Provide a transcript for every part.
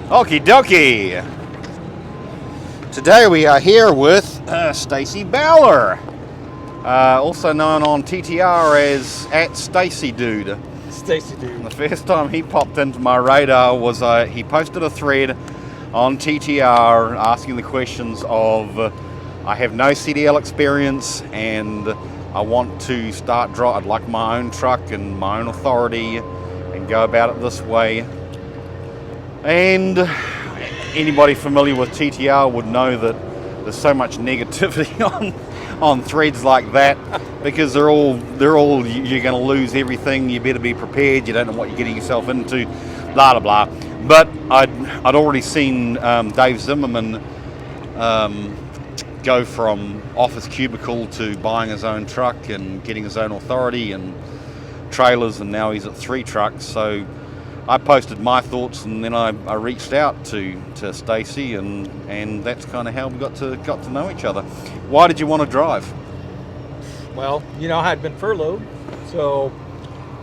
Okie dokie. Today we are here with Stacy Bowler, also known on TTR as @StacyDude. Stacy Dude. The first time he popped into my radar was he posted a thread on TTR asking the questions of I have no CDL experience and I want to start I'd like my own truck and my own authority and go about it this way. And anybody familiar with TTR would know that there's so much negativity on threads like that because they're all you're going to lose everything. You better be prepared. You don't know what you're getting yourself into. Blah blah blah. But I'd already seen Dave Zimmerman go from office cubicle to buying his own truck and getting his own authority and trailers, and now he's at 3 trucks. So I posted my thoughts, and then I reached out to Stacy, and that's kind of how we got to know each other. Why did you want to drive? Well, I had been furloughed, so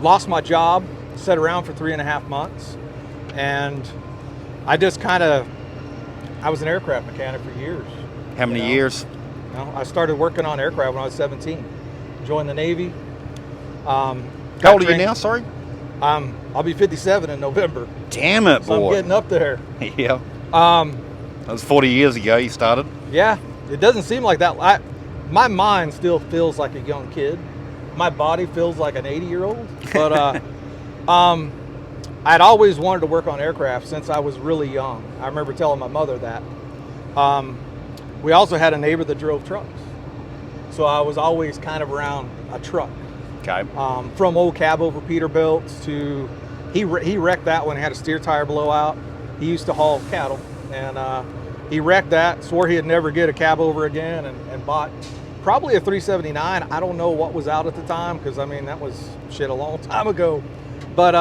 lost my job, sat around for 3.5 months, and I just I was an aircraft mechanic for years. How many years? I started working on aircraft when I was 17. Joined the Navy. How old are you now, sorry? I'll be 57 in November. Damn it, so boy. I'm getting up there. Yeah. That was 40 years ago you started. Yeah, it doesn't seem like that. My mind still feels like a young kid. My body feels like an 80-year-old. But I'd always wanted to work on aircraft since I was really young. I remember telling my mother that. We also had a neighbor that drove trucks. So I was always kind of around a truck. Okay. From old cab over Peterbilt's to, he wrecked that one, had a steer tire blowout. He used to haul cattle, and he wrecked that, swore he'd never get a cab over again, and bought probably a 379. I don't know what was out at the time, because that was shit a long time ago. But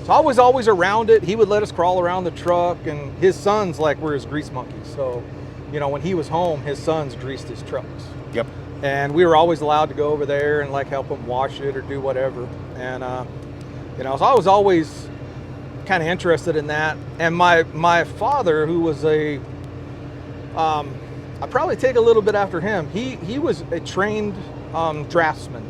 so I was always around it. He would let us crawl around the truck, and his sons were his grease monkeys. So, when he was home, his sons greased his trucks. Yep. And we were always allowed to go over there and help him wash it or do whatever. And so I was always kind of interested in that. And my father, who was I probably take a little bit after him. He was a trained draftsman.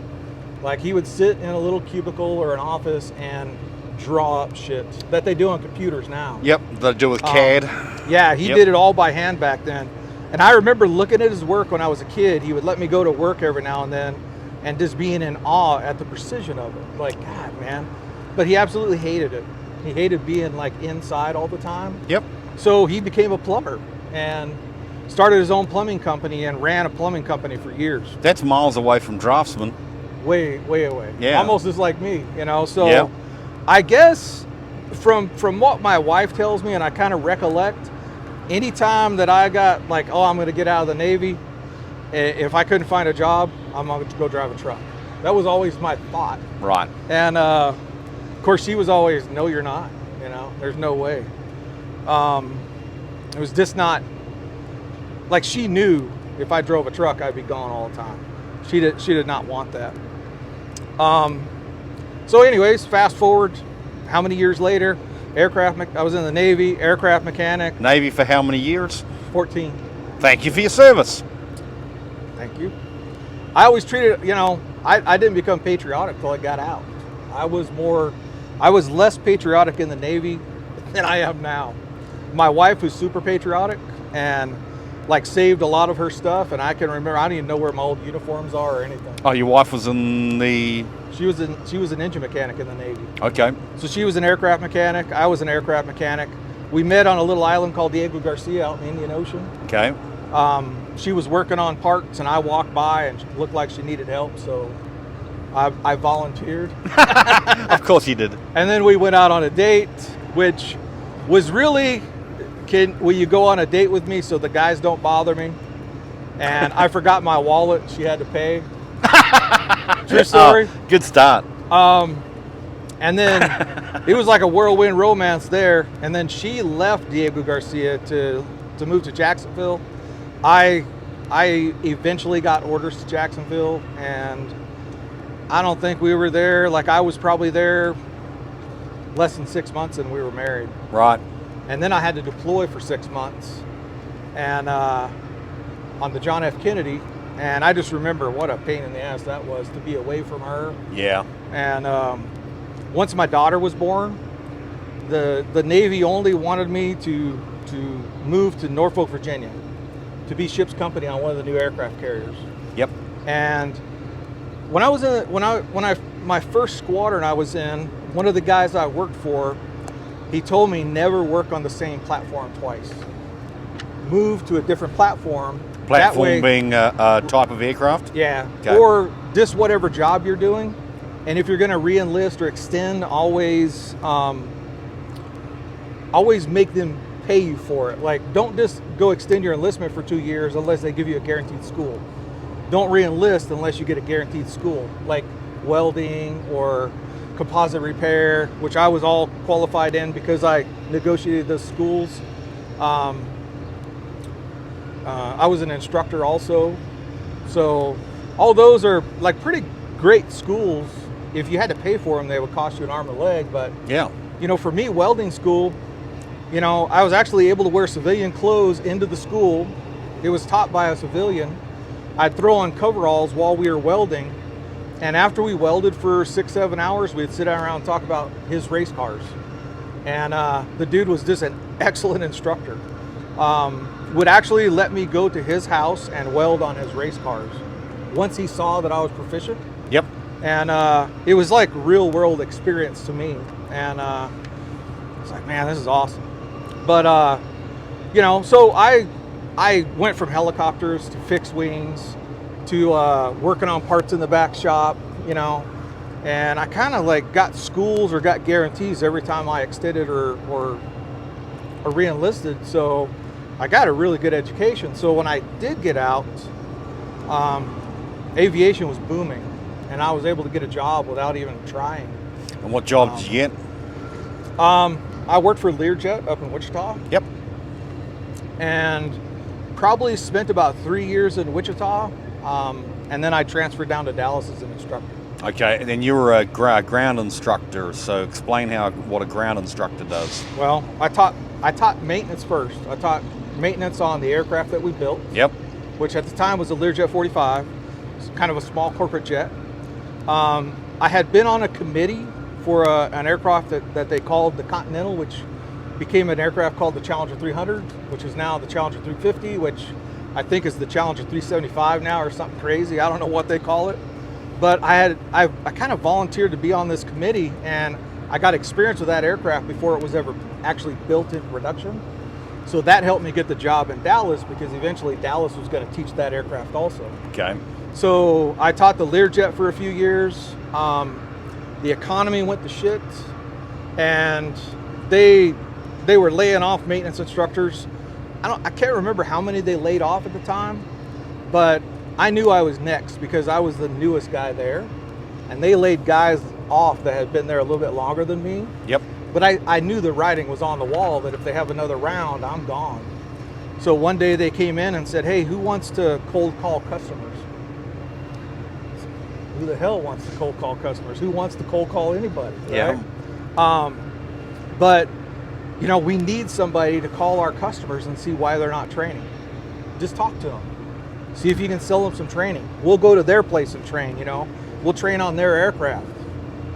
He would sit in a little cubicle or an office and draw up shit that they do on computers now. Yep, they do with CAD. Yeah, he did it all by hand back then. And I remember looking at his work when I was a kid. He would let me go to work every now and then and just being in awe at the precision of it. God, man. But he absolutely hated it. He hated being inside all the time. Yep. So he became a plumber and started his own plumbing company and ran a plumbing company for years. That's miles away from draftsman. Way away. Yeah. Almost just like me, So yeah. I guess from what my wife tells me, and I kind of recollect, anytime that I got I'm going to get out of the Navy, if I couldn't find a job, I'm going to go drive a truck. That was always my thought. Right. And of course, she was always, no, you're not. There's no way. It was just not she knew if I drove a truck, I'd be gone all the time. She did not want that. So anyways, fast forward, how many years later? I was in the Navy, aircraft mechanic. Navy for how many years? 14. Thank you for your service. Thank you. I always treated, I didn't become patriotic till I got out. I was less patriotic in the Navy than I am now. My wife was super patriotic and saved a lot of her stuff, and I can remember, I don't even know where my old uniforms are or anything. Oh, your wife was in the... She was an engine mechanic in the Navy. Okay. So she was an aircraft mechanic. I was an aircraft mechanic. We met on a little island called Diego Garcia out in the Indian Ocean. Okay. She was working on parts, and I walked by and looked like she needed help, so I volunteered. Of course you did. And then we went out on a date, which was really, will you go on a date with me so the guys don't bother me? And I forgot my wallet. She had to pay. True story. Good start. And then it was like a whirlwind romance there. And then she left Diego Garcia to move to Jacksonville. I eventually got orders to Jacksonville, and I don't think we were there. I was probably there less than 6 months and we were married. Right. And then I had to deploy for 6 months, and on the John F. Kennedy. And I just remember what a pain in the ass that was to be away from her. Yeah. And once my daughter was born, the Navy only wanted me to move to Norfolk, Virginia, to be ship's company on one of the new aircraft carriers. Yep. And when I was my first squadron I was in, one of the guys I worked for, he told me never work on the same platform twice. Move to a different platform. Platform that way, being a type of aircraft? Yeah. Okay. Or just whatever job you're doing. And if you're going to re-enlist or extend, always make them pay you for it. Like, don't just go extend your enlistment for 2 years unless they give you a guaranteed school. Don't re-enlist unless you get a guaranteed school, like welding or composite repair, which I was all qualified in because I negotiated those schools. I was an instructor also. So all those are like pretty great schools. If you had to pay for them, they would cost you an arm and a leg. But yeah, you know, for me, welding school, you know, I was actually able to wear civilian clothes into the school. It was taught by a civilian. I'd throw on coveralls while we were welding. And after we welded for 6-7 hours, we'd sit around and talk about his race cars. And the dude was just an excellent instructor. Would actually let me go to his house and weld on his race cars once he saw that I was proficient. Yep. And it was like real world experience to me. And it's like, man, this is awesome. But, you know, so I went from helicopters to fixed wings to working on parts in the back shop, you know, and I kind of like got schools or got guarantees every time I extended or re-enlisted. So I got a really good education. So when I did get out, aviation was booming, and I was able to get a job without even trying. And what job did you get? I worked for Learjet up in Wichita. Yep. And probably spent about 3 years in Wichita, and then I transferred down to Dallas as an instructor. Okay, and then you were a ground instructor, so explain what a ground instructor does. Well, I taught maintenance first. I taught maintenance on the aircraft that we built. Yep. Which at the time was a Learjet 45, kind of a small corporate jet. I had been on a committee for an aircraft that they called the Continental, which became an aircraft called the Challenger 300, which is now the Challenger 350, which I think is the Challenger 375 now or something crazy. I don't know what they call it. But I kind of volunteered to be on this committee, and I got experience with that aircraft before it was ever actually built in production. So that helped me get the job in Dallas, because eventually Dallas was going to teach that aircraft also. Okay. So I taught the Learjet for a few years. The economy went to shit, and they were laying off maintenance instructors. I can't remember how many they laid off at the time, but I knew I was next because I was the newest guy there, and they laid guys off that had been there a little bit longer than me. Yep. But I knew the writing was on the wall that if they have another round, I'm gone. So one day they came in and said, hey, who wants to cold call customers? Who the hell wants to cold call customers? Who wants to cold call anybody? Right? Yeah. But, you know, we need somebody to call our customers and see why they're not training. Just talk to them. See if you can sell them some training. We'll go to their place and train, you know. We'll train on their aircraft,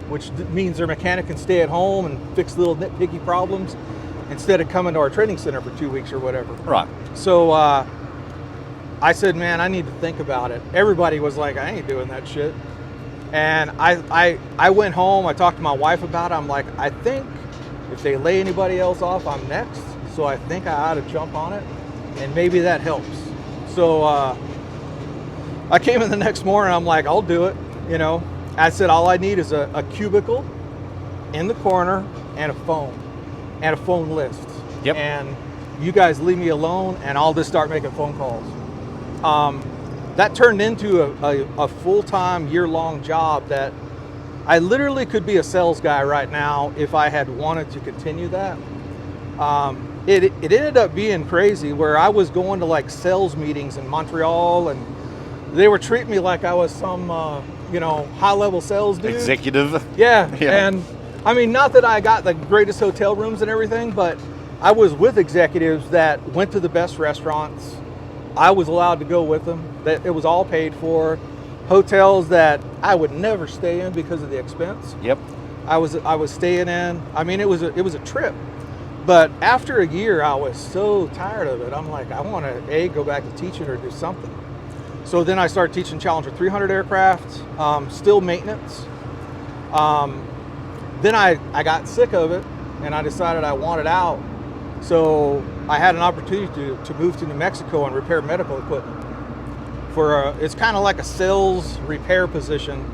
which means their mechanic can stay at home and fix little nitpicky problems instead of coming to our training center for 2 weeks or whatever. Right. So I said, man, I need to think about it. Everybody was like, I ain't doing that shit. And I went home, I talked to my wife about it. I'm like, I think if they lay anybody else off, I'm next. So I think I ought to jump on it, and maybe that helps. So I came in the next morning, I'm like, I'll do it, you know. I said, all I need is a cubicle in the corner and a phone list. Yep. And you guys leave me alone, and I'll just start making phone calls. That turned into a full-time, year-long job that I literally could be a sales guy right now if I had wanted to continue that. It ended up being crazy where I was going to like sales meetings in Montreal, and they were treating me like I was some, you know, high-level sales dude. Executive. Yeah. Yeah. And I mean, not that I got the greatest hotel rooms and everything, but I was with executives that went to the best restaurants. I was allowed to go with them. That it was all paid for. Hotels that I would never stay in because of the expense. Yep. I was staying in. I mean, it was a trip. But after a year, I was so tired of it. I'm like, I want to go back to teaching or do something. So then I started teaching Challenger 300 aircraft, still maintenance. Then I got sick of it, and I decided I wanted out. So I had an opportunity to move to New Mexico and repair medical equipment. It's kind of like a sales repair position,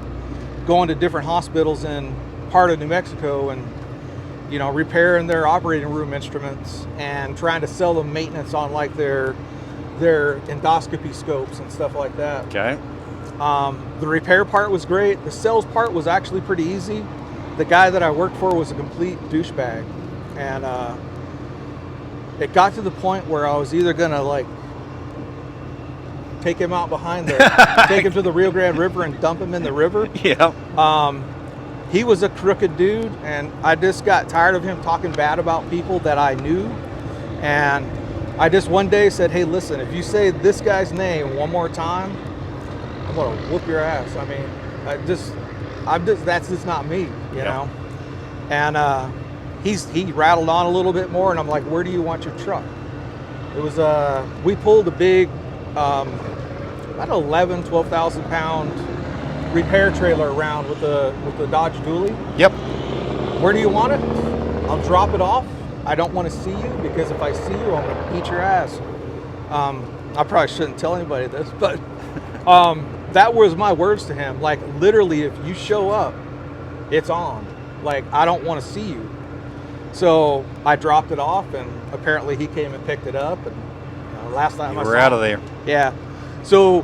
going to different hospitals in part of New Mexico and repairing their operating room instruments and trying to sell them maintenance on like their endoscopy scopes and stuff like that. Okay. The repair part was great. The sales part was actually pretty easy. The guy that I worked for was a complete douchebag, and it got to the point where I was either gonna like take him out behind take him to the Rio Grande River and dump him in the river. Yeah. He was a crooked dude, and I just got tired of him talking bad about people that I knew. And I just one day said, hey, listen, if you say this guy's name one more time, I'm gonna whoop your ass. I mean, that's just not me, you know? And he rattled on a little bit more, and I'm like, where do you want your truck? It was, we pulled a big, about 12,000 pound repair trailer around with the Dodge Dually. Yep. Where do you want it? I'll drop it off. I don't want to see you, because if I see you, I'm going to eat your ass. I probably shouldn't tell anybody this, but that was my words to him. Like, literally, if you show up, it's on. Like, I don't want to see you. So I dropped it off, and apparently he came and picked it up. And last time you were out of there. Yeah. So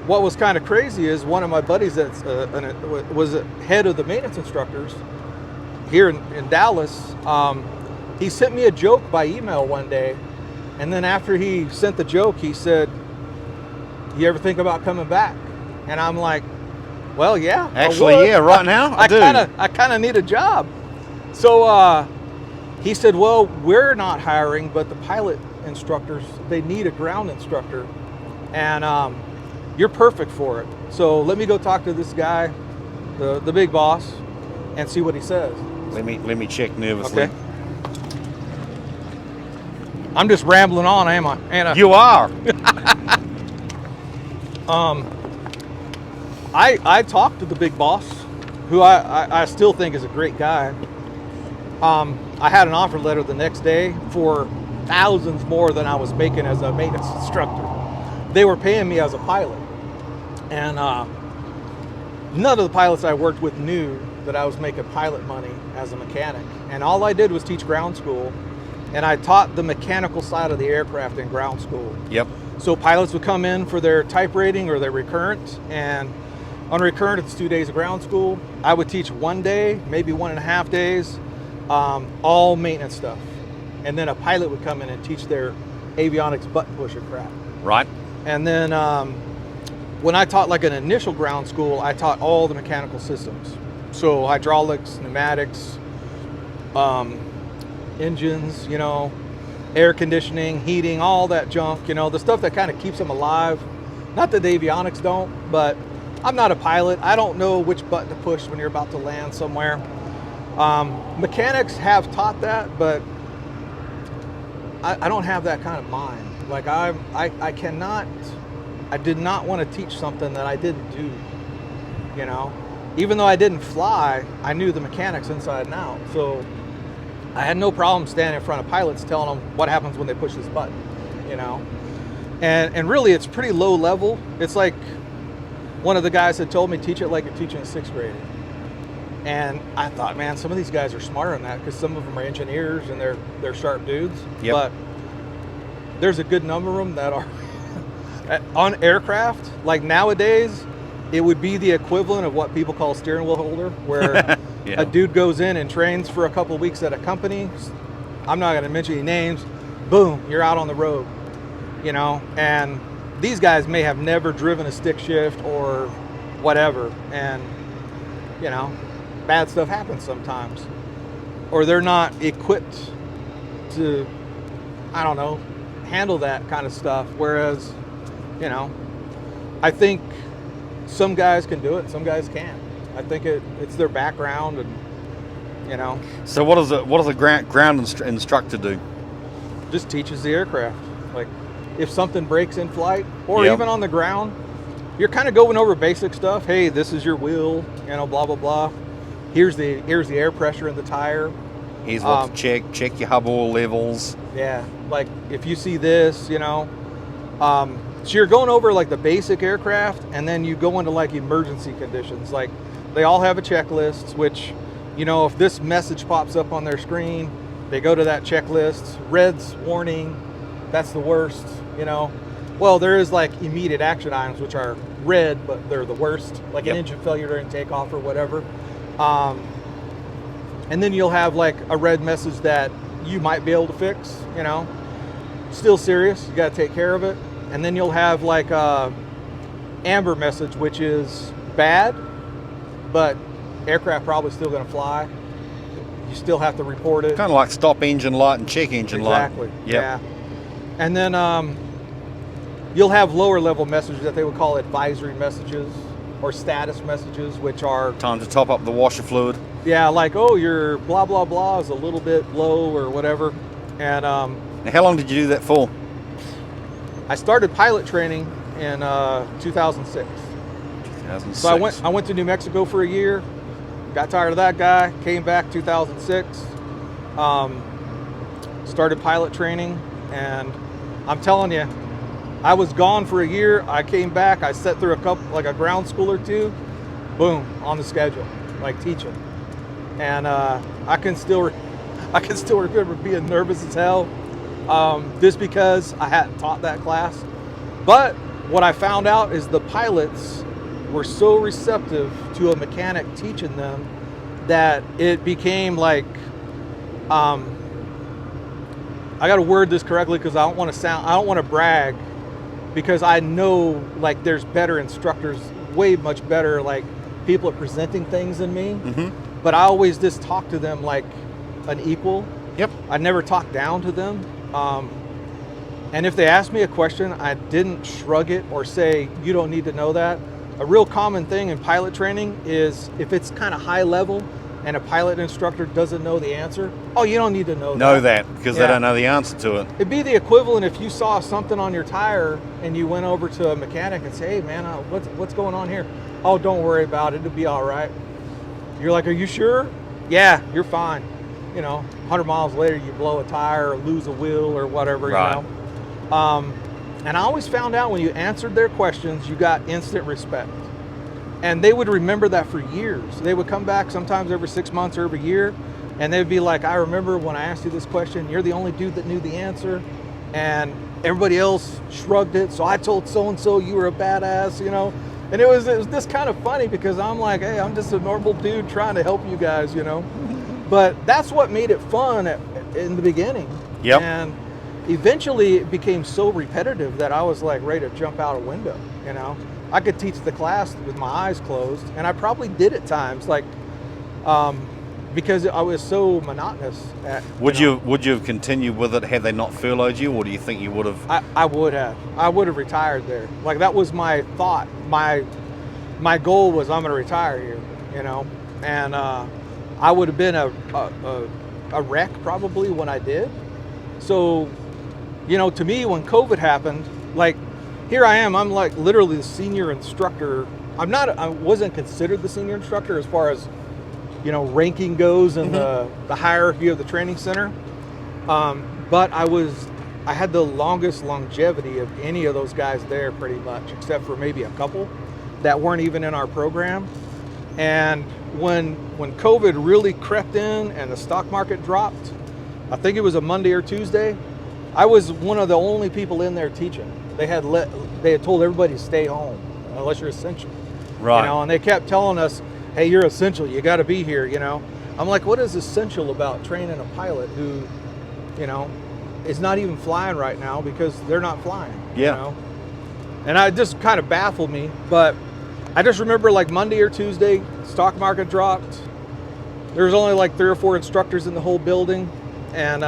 what was kind of crazy is one of my buddies that was head of the maintenance instructors here in Dallas. He sent me a joke by email one day, and then after he sent the joke, he said, "You ever think about coming back?" And I'm like, "Well, yeah, actually, yeah, right now I do. I kind of need a job." So he said, "Well, we're not hiring, but the pilot instructors, they need a ground instructor, and you're perfect for it. So let me go talk to this guy, the big boss, and see what he says." Let me check nervously. Okay. I'm just rambling on, am I? Anna? You are. I talked to the big boss, who I still think is a great guy. I had an offer letter the next day for thousands more than I was making as a maintenance instructor. They were paying me as a pilot, and none of the pilots I worked with knew that I was making pilot money as a mechanic. And all I did was teach ground school, and I taught the mechanical side of the aircraft in ground school. Yep. So pilots would come in for their type rating or their recurrent, and on recurrent it's 2 days of ground school. I would teach 1 day, maybe 1.5 days, all maintenance stuff. And then a pilot would come in and teach their avionics button pusher crap. Right. And then when I taught like an initial ground school, I taught all the mechanical systems. So hydraulics, pneumatics, engines, air conditioning, heating, all that junk, the stuff that kind of keeps them alive. Not that the avionics don't, but I'm not a pilot. I don't know which button to push when you're about to land somewhere. Mechanics have taught that, but I don't have that kind of mind. Like I did not want to teach something that I didn't do, Even though I didn't fly, I knew the mechanics inside and out. So I had no problem standing in front of pilots telling them what happens when they push this button, And really, it's pretty low level. It's like one of the guys had told me, teach it like you're teaching a 6th grader. And I thought, man, some of these guys are smarter than that, because some of them are engineers and they're sharp dudes. Yep. But there's a good number of them that are on aircraft. Like nowadays, it would be the equivalent of what people call steering wheel holder, where yeah. A dude goes in and trains for a couple of weeks at a company. I'm not going to mention any names. Boom, you're out on the road, And these guys may have never driven a stick shift or whatever, and bad stuff happens sometimes, or they're not equipped to, I don't know, handle that kind of stuff. Whereas, you know, I think some guys can do it, some guys can't. I think it's their background, and you know. So what does a ground instructor do? Just teaches the aircraft. Like, if something breaks in flight or Yep. even on the ground, you're kind of going over basic stuff. Hey, this is your wheel, you know, blah blah blah. Here's the air pressure in the tire. Here's what to check your hub oil levels. Yeah, like if you see this, you know. So you're going over like the basic aircraft, and then you go into like emergency conditions. Like, they all have a checklist, which, you know, if this message pops up on their screen, they go to that checklist. Red's warning, that's the worst, you know. Well, there is like immediate action items, which are red, but they're the worst, like an engine failure during takeoff or whatever. And then you'll have like a red message that you might be able to fix, you know. Still serious, you got to take care of it. And then you'll have like a amber message, which is bad, but aircraft probably still going to fly. You still have to report it. Kind of like stop engine light and check engine light. Exactly. Yeah. And then you'll have lower level messages that they would call advisory messages or status messages, which are Time to top up the washer fluid. yeah, like, oh, your blah blah blah is a little bit low or whatever. And Now, how long did you do that for? I started pilot training in 2006. 2006. So I went to New Mexico for a year, got tired of that guy, came back 2006, started pilot training, and I'm telling you, I was gone for a year. I came back, I sat through a ground school or two, boom, on the schedule, like teaching. And I can still remember being nervous as hell, just because I hadn't taught that class. But what I found out is the pilots were so receptive to a mechanic teaching them that it became like, I got to word this correctly because I don't want to brag, because I know like there's better instructors, way much better, like people are presenting things than me. Mm-hmm. But I always just talk to them like an equal. Yep. I never talk down to them. And if they asked me a question, I didn't shrug it or say, you don't need to know that. A real common thing in pilot training is if it's kind of high level and a pilot instructor doesn't know the answer, oh, you don't need to know that because they don't know the answer to it. It'd be the equivalent if you saw something on your tire and you went over to a mechanic and say, hey man, what's going on here? Oh, don't worry about it, it'll be all right. You're like, are you sure? Yeah, you're fine. You know, 100 miles later, you blow a tire or lose a wheel or whatever, right. You know. And I always found out when you answered their questions, you got instant respect. And they would remember that for years. They would come back sometimes every 6 months or every year, and they'd be like, I remember when I asked you this question, you're the only dude that knew the answer, and everybody else shrugged it, so I told so-and-so you were a badass, you know. And it was this kind of funny because I'm like, hey, I'm just a normal dude trying to help you guys, you know. But that's what made it fun in the beginning. Yep. And eventually it became so repetitive that I was like ready to jump out a window, you know. I could teach the class with my eyes closed, and I probably did at times, like, because I was so monotonous. Would you have continued with it had they not furloughed you, or do you think you would have? I would have. I would have retired there. Like, that was my thought. My goal was I'm going to retire here, you know, and I would have been a wreck probably when I did. So, you know, to me, when COVID happened, like, here I am, I'm like literally the senior instructor. I wasn't considered the senior instructor as far as, you know, ranking goes in the hierarchy of the training center. But I had the longest longevity of any of those guys there pretty much, except for maybe a couple that weren't even in our program. And when COVID really crept in and the stock market dropped, I think it was a Monday or Tuesday, I was one of the only people in there teaching. They had told everybody to stay home unless you're essential. Right. You know, and they kept telling us, hey, you're essential, you got to be here, you know. I'm like, what is essential about training a pilot who, you know, is not even flying right now because they're not flying? Yeah. You know? And it just kind of baffled me. But I just remember like Monday or Tuesday, stock market dropped. There was only like 3 or 4 instructors in the whole building. And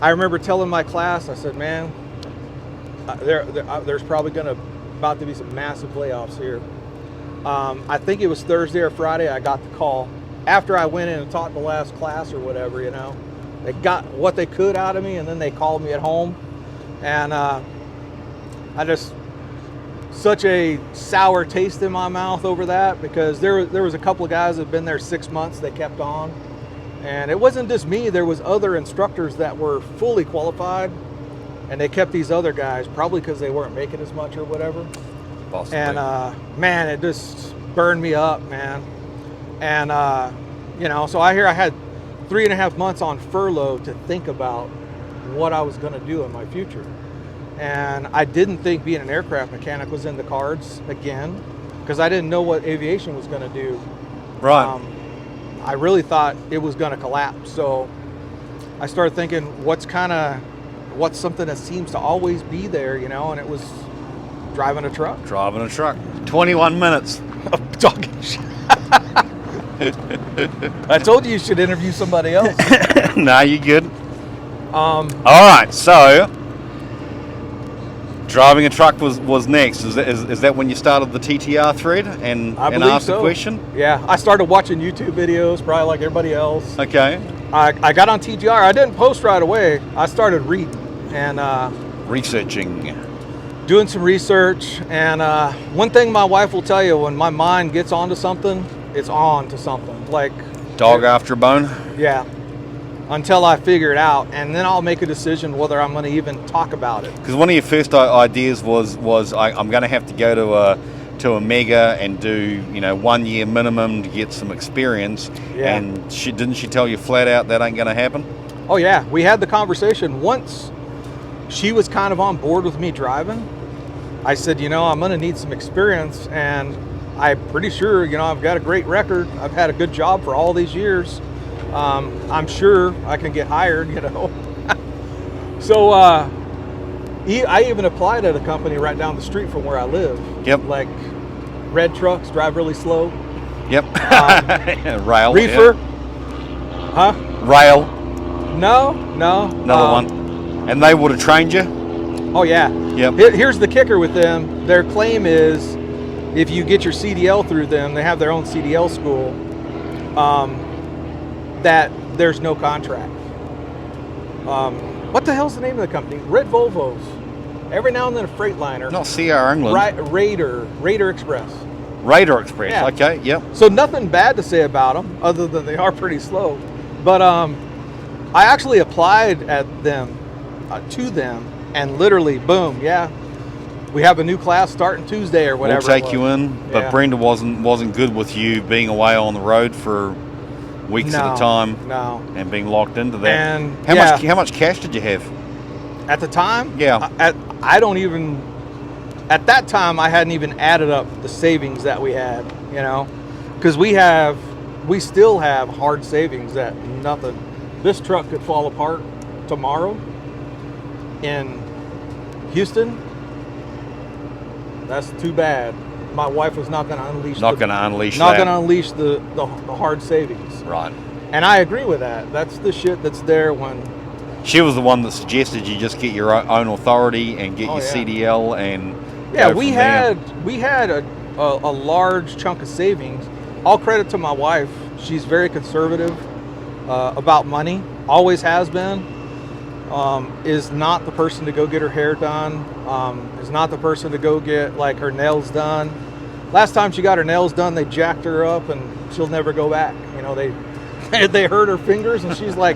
I remember telling my class, I said, man, there's probably about to be some massive layoffs here. I think it was Thursday or Friday I got the call. After I went in and taught the last class or whatever, you know. They got what they could out of me, and then they called me at home. And such a sour taste in my mouth over that, because there was a couple of guys that have been there 6 months, they kept on. And it wasn't just me, there was other instructors that were fully qualified, and they kept these other guys, probably because they weren't making as much or whatever. Possibly. And man, it just burned me up, man. And you know, so I had 3.5 months on furlough to think about what I was going to do in my future. And I didn't think being an aircraft mechanic was in the cards again, because I didn't know what aviation was going to do. Right. I really thought it was going to collapse. So I started thinking, what's something that seems to always be there, you know, and it was driving a truck. Driving a truck. 21 minutes. Talking shit. I told you should interview somebody else. Nah, you good. All right, so driving a truck was next. Is that when you started the TTR thread and asked the question? Yeah, I started watching YouTube videos, probably like everybody else. Okay. I got on TTR. I didn't post right away. I started reading and researching, doing some research. And one thing my wife will tell you, when my mind gets onto something, it's on to something. Like dog after a bone. Yeah. Until I figure it out, and then I'll make a decision whether I'm going to even talk about it. Because one of your first ideas was I'm going to have to go to a mega and do 1 year minimum to get some experience. Yeah. And didn't she tell you flat out that ain't going to happen? Oh yeah, we had the conversation once. She was kind of on board with me driving. I said, I'm going to need some experience, and I'm pretty sure I've got a great record. I've had a good job for all these years. I'm sure I can get hired, So I even applied at a company right down the street from where I live. Yep. Like red trucks, drive really slow. Yep. Rail. Reefer. Yeah. Huh? Rail. No. Another one. And they would have trained you? Oh yeah. Yep. Here's the kicker with them. Their claim is if you get your CDL through them, they have their own CDL school. That there's no contract. What the hell's the name of the company? Red Volvos. Every now and then a Freightliner. Not CR England. Raider Express. Raider Express. Yeah. Okay. Yep. So nothing bad to say about them, other than they are pretty slow. But I actually applied at them, to them, and literally, boom, yeah, we have a new class starting Tuesday or whatever. We'll take you in, but Yeah. Brenda wasn't good with you being away on the road for weeks at a time. No. And being locked into that. And how much cash did you have? At the time? Yeah. At that time, I hadn't even added up the savings that we had, because we still have hard savings that nothing. This truck could fall apart tomorrow in Houston. That's too bad. My wife was not going to unleash the hard savings. Right. And I agree with that. That's the shit that's there when she was the one that suggested you just get your own authority and get your CDL and we had a large chunk of savings. All credit to my wife. She's very conservative about money. Always has been. Is not the person to go get her hair done. Is not the person to go get like her nails done. Last time she got her nails done, they jacked her up, and she'll never go back. They hurt her fingers, and she's like,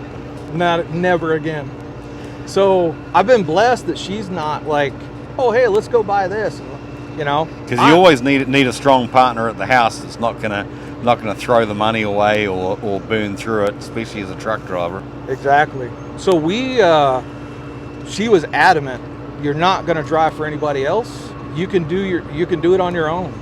never again. So I've been blessed that she's not like, oh hey, let's go buy this, Because you always need a strong partner at the house that's not gonna throw the money away or burn through it, especially as a truck driver. Exactly. So she was adamant, you're not going to drive for anybody else. You can do it on your own.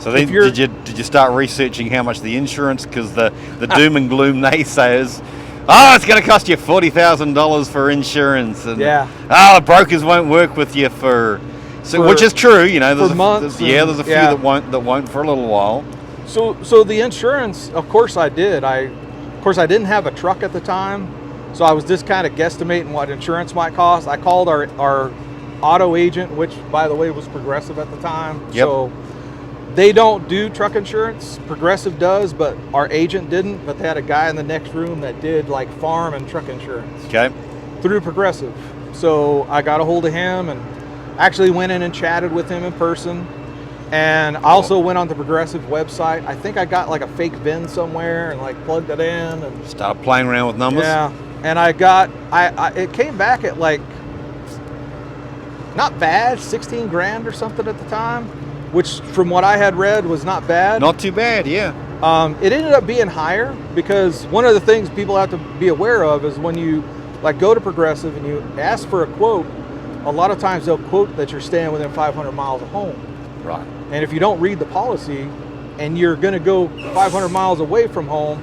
So then, did you start researching how much the insurance? Because the doom and gloom naysayers, it's going to cost you $40,000 for insurance, and the brokers won't work with you which is true. There's months. There's a few that won't for a little while. So the insurance, of course I did. Of course I didn't have a truck at the time. So I was just kind of guesstimating what insurance might cost. I called our auto agent, which by the way was Progressive at the time. Yep. So they don't do truck insurance. Progressive does, but our agent didn't. But they had a guy in the next room that did like farm and truck insurance. Okay. Through Progressive. So I got a hold of him and actually went in and chatted with him in person. And I also went on the Progressive website. I think I got like a fake VIN somewhere and like plugged it in and Stop playing around with numbers. yeah. And I got it came back at like not bad, 16 grand or something at the time, which from what I had read was not bad. Not too bad, yeah. It ended up being higher because one of the things people have to be aware of is when you like go to Progressive and you ask for a quote, a lot of times they'll quote that you're staying within 500 miles of home. Right. And if you don't read the policy and you're going to go 500 miles away from home,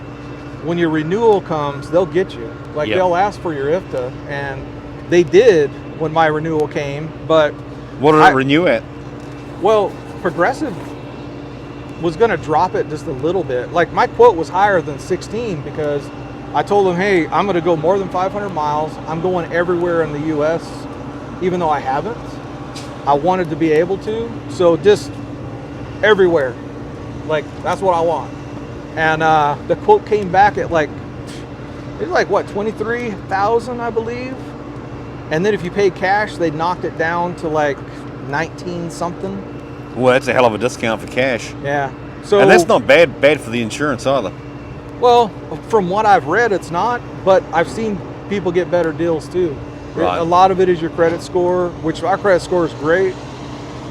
when your renewal comes, they'll get you. Like Yep. they'll ask for your IFTA, and they did when my renewal came. But What did it renew at? well, Progressive was going to drop it just a little bit. Like my quote was higher than 16 because I told them, hey, I'm going to go more than 500 miles. I'm going everywhere in the U.S., even though I haven't. I wanted to be able to. So just everywhere. Like, that's what I want. And the quote came back at like, it was like what, 23,000, I believe. And then if you paid cash, they knocked it down to like 19 something. Well, that's a hell of a discount for cash. Yeah. So And that's not bad for the insurance either. well, from what I've read, it's not, but I've seen people get better deals too. Right. A lot of it is your credit score, which our credit score is great.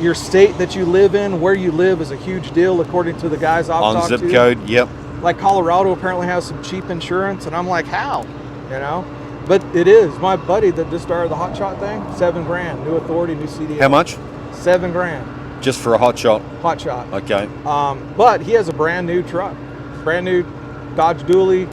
Your state that you live in, where you live, is a huge deal according to the guys I've On talked to. zip code, yep. Like Colorado apparently has some cheap insurance, and I'm like, how? You know? But it is. My buddy that just started the hot shot thing, 7 grand, new authority, new CDL. How much? 7 grand, Just for a hot shot. hot shot. Okay. But he has a brand new truck, brand new Dodge Dually,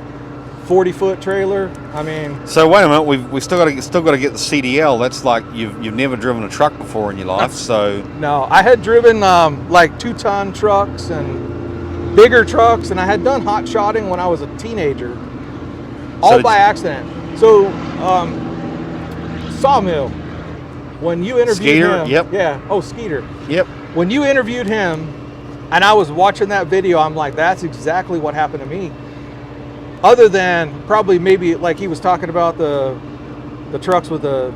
40-foot trailer. I mean, So wait a minute, we still got to get the CDL. That's like you've never driven a truck before in your life, so no, I had driven like 2-ton trucks and bigger trucks, and I had done hot shotting when I was a teenager, all by accident. So, Sawmill, when you interviewed Skeeter, him, yep. yeah, oh Skeeter, yep. when you interviewed him, and I was watching that video, I'm like, that's exactly what happened to me. Other than probably maybe like he was talking about the trucks with the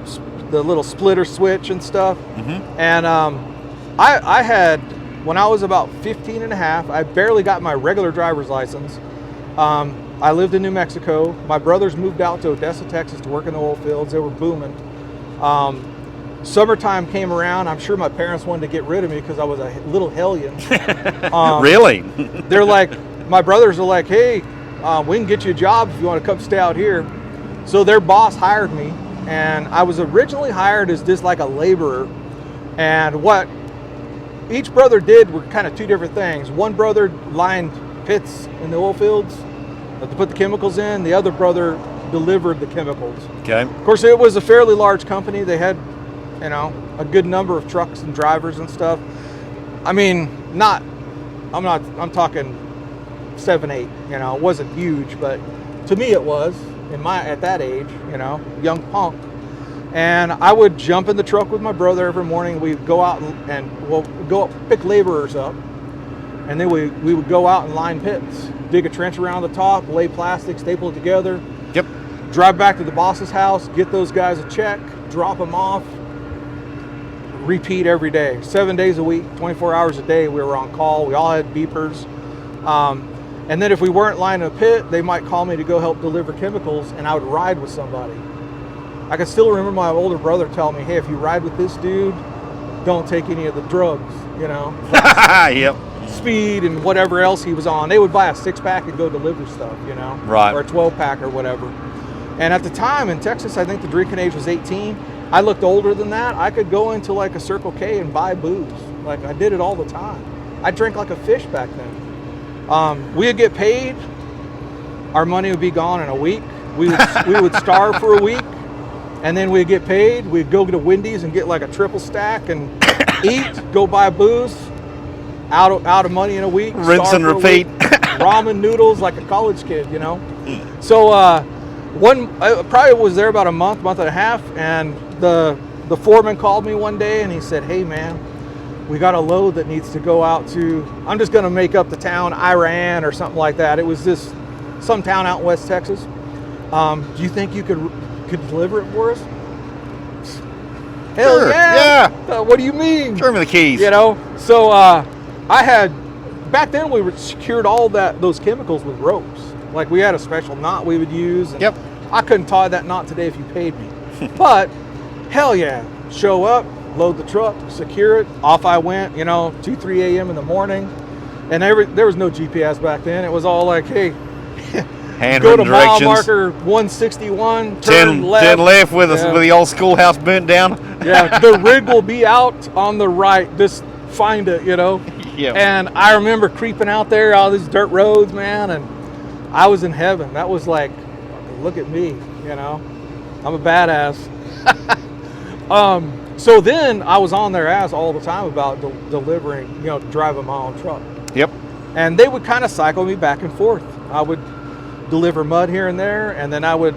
little splitter switch and stuff. Mm-hmm. And I had, when I was about 15 and a half, I barely got my regular driver's license. I lived in New Mexico. My brothers moved out to Odessa, Texas to work in the oil fields. They were booming. Summertime came around. I'm sure my parents wanted to get rid of me because I was a little hellion. Really? They're like, my brothers are like, hey, we can get you a job if you want to come stay out here. So their boss hired me, and I was originally hired as just like a laborer. And what each brother did were kind of two different things. One brother lined pits in the oil fields to put the chemicals in. The other brother delivered the chemicals. Okay. Of course, it was a fairly large company. They had, you know, a good number of trucks and drivers and stuff. I mean, I'm talking 7, 8, you know, it wasn't huge, but to me it was at that age, you know, young punk. And I would jump in the truck with my brother every morning. We'd go out and we'll go pick laborers up, and then we would go out and line pits, dig a trench around the top, lay plastic, staple it together. Yep. Drive back to the boss's house, get those guys a check, drop them off, repeat every day, 7 days a week, 24 hours a day. We were on call. We all had beepers. And then if we weren't lining a pit, they might call me to go help deliver chemicals, and I would ride with somebody. I can still remember my older brother telling me, hey, if you ride with this dude, don't take any of the drugs, you know? Yep. Speed and whatever else he was on. They would buy a 6-pack and go deliver stuff, you know? Right. Or a 12-pack or whatever. And at the time in Texas, I think the drinking age was 18. I looked older than that. I could go into like a Circle K and buy booze. Like I did it all the time. I drank like a fish back then. We would get paid. Our money would be gone in a week. We would starve for a week, and then we'd get paid. We'd go to Wendy's and get like a triple stack and eat, go buy booze, out of money in a week. Rinse and repeat. Ramen noodles like a college kid, you know? So I probably was there about a month and a half, and the foreman called me one day and he said, "Hey man, we got a load that needs to go out to," I'm just going to make up the town, Iran or something like that. It was some town out in West Texas. Do you think you could deliver it for us? Hell Sure, yeah! What do you mean? Show me the keys. You know, so back then we secured all those chemicals with ropes. Like we had a special knot we would use. And Yep. I couldn't tie that knot today if you paid me. But hell yeah, show up, load the truck, secure it. Off I went, 2, 3 a.m. in the morning. And there was no GPS back then. It was all like, hey, go to mile marker 161, turn left. 10 left with the old schoolhouse burnt down. Yeah, the rig will be out on the right. Just find it, Yeah. And I remember creeping out there, all these dirt roads, man, and I was in heaven. That was like, look at me, I'm a badass. So then I was on their ass all the time about delivering, driving my own truck. Yep. And they would kind of cycle me back and forth. I would deliver mud here and there, and then I would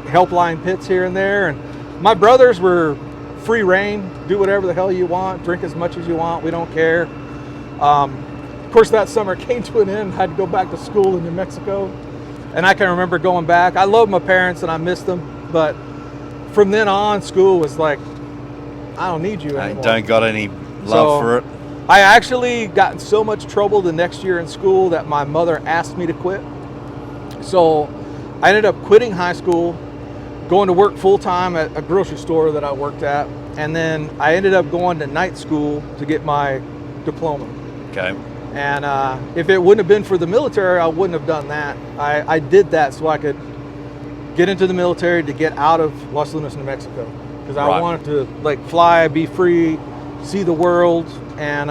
help line pits here and there. And my brothers were free reign, do whatever the hell you want, drink as much as you want, we don't care. Of course, that summer came to an end. I had to go back to school in New Mexico, and I can remember going back. I love my parents and I missed them, but from then on, school was like, I don't need you anymore. I don't got any love for it. I actually got in so much trouble the next year in school that my mother asked me to quit. So I ended up quitting high school, going to work full-time at a grocery store that I worked at, and then I ended up going to night school to get my diploma. Okay. And if it wouldn't have been for the military, I wouldn't have done that. I did that so I could get into the military to get out of Los Lunas, New Mexico, because I wanted to fly, be free, see the world, and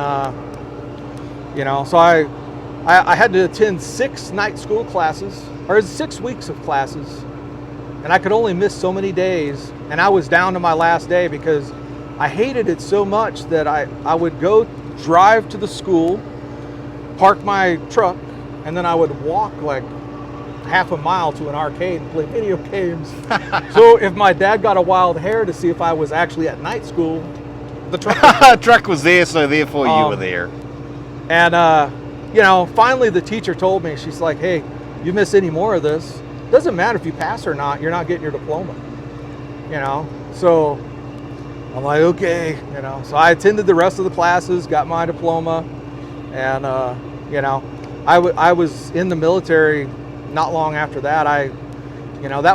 so I had to attend 6 night school classes, or 6 weeks of classes, and I could only miss so many days, and I was down to my last day because I hated it so much that I would go drive to the school, park my truck, and then I would walk like half a mile to an arcade and play video games. So if my dad got a wild hair to see if I was actually at night school, the truck was there, so therefore you were there. And finally the teacher told me, she's like, "Hey, you miss any more of this, doesn't matter if you pass or not, you're not getting your diploma." So I'm like, okay, so I attended the rest of the classes, got my diploma, and I was in the military not long after that. I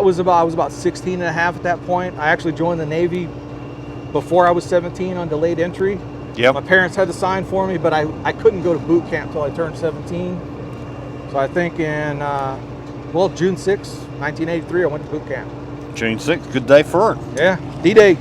was about 16 and a half at that point. I actually joined the Navy before I was 17 on delayed entry. Yep. My parents had to sign for me, but I couldn't go to boot camp until I turned 17. So I think in June 6, 1983, I went to boot camp. June 6th, good day for it. Yeah, D-Day.